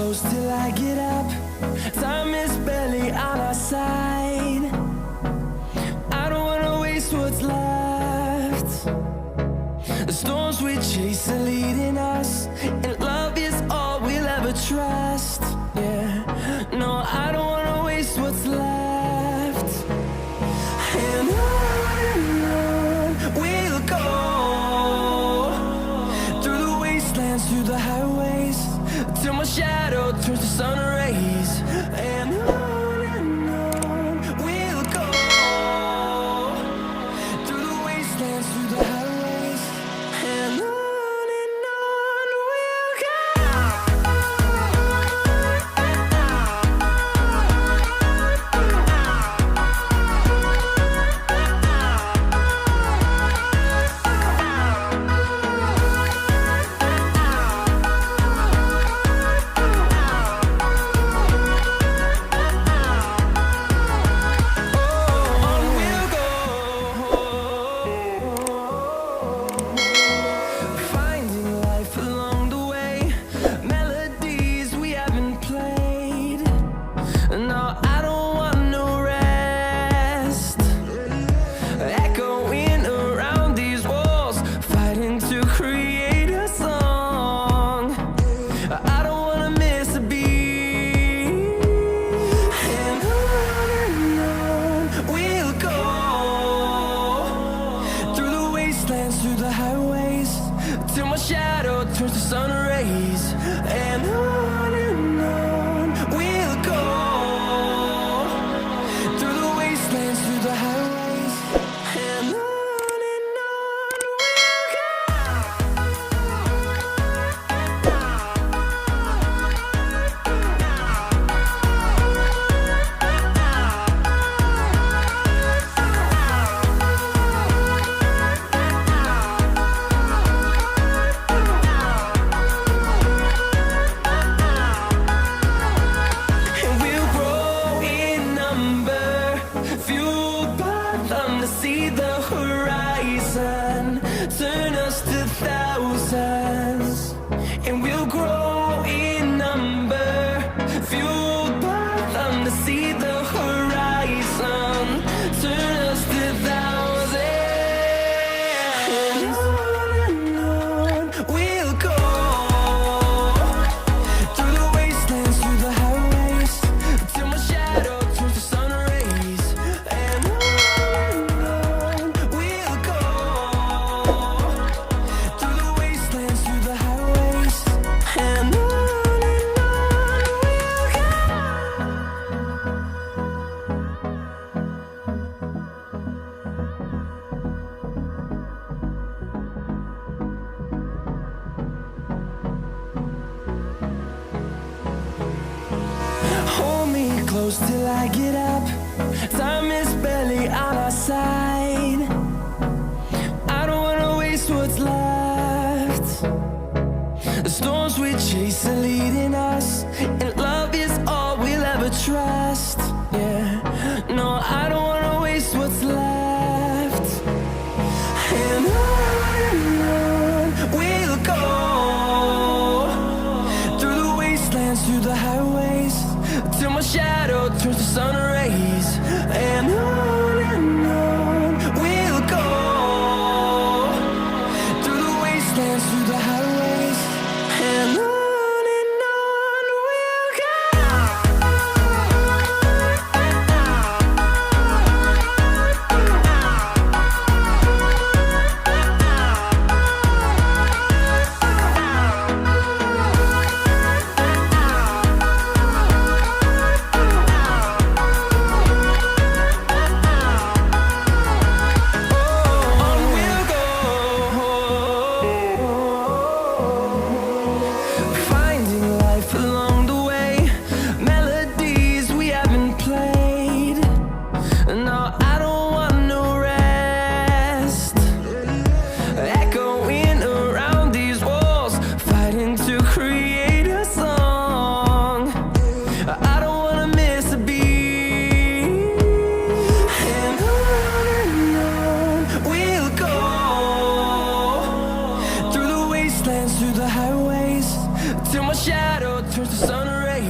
close till I get up. Time is barely on our side. I don't wanna waste what's left. The storms we chase are leading us, and love is all we'll ever trust. Yeah, no, I don't wanna waste what's left. And on we'll go, through the wastelands, through the highways, till my shadow turns to sun rays. And on we'll go, through the wastelands, through the highways, and on we'll go. Through the highways, till my shadow turns to sun rays. And on we'll go, through the wastelands, through the highways, and on we'll go. See the horizon, turn us to thousands, and we'll grow in number, fueled by them to see the horizon, turn us to thousands. And on we'll go, through the wastelands, through the highways, till my shadow turns to sun rays. And hold me close till I get up. Time is barely on our side. I don't wanna waste what's left. The storms we chase are leading us, and love is all we'll ever trust. Yeah, no, I don't wanna waste what's left. And on we'll go, through the wastelands, through the highways, till my shadow turns to sun rays. And on we'll go, through the wastelands, through the highways, and on we'll go. till my shadow turns to sun rays.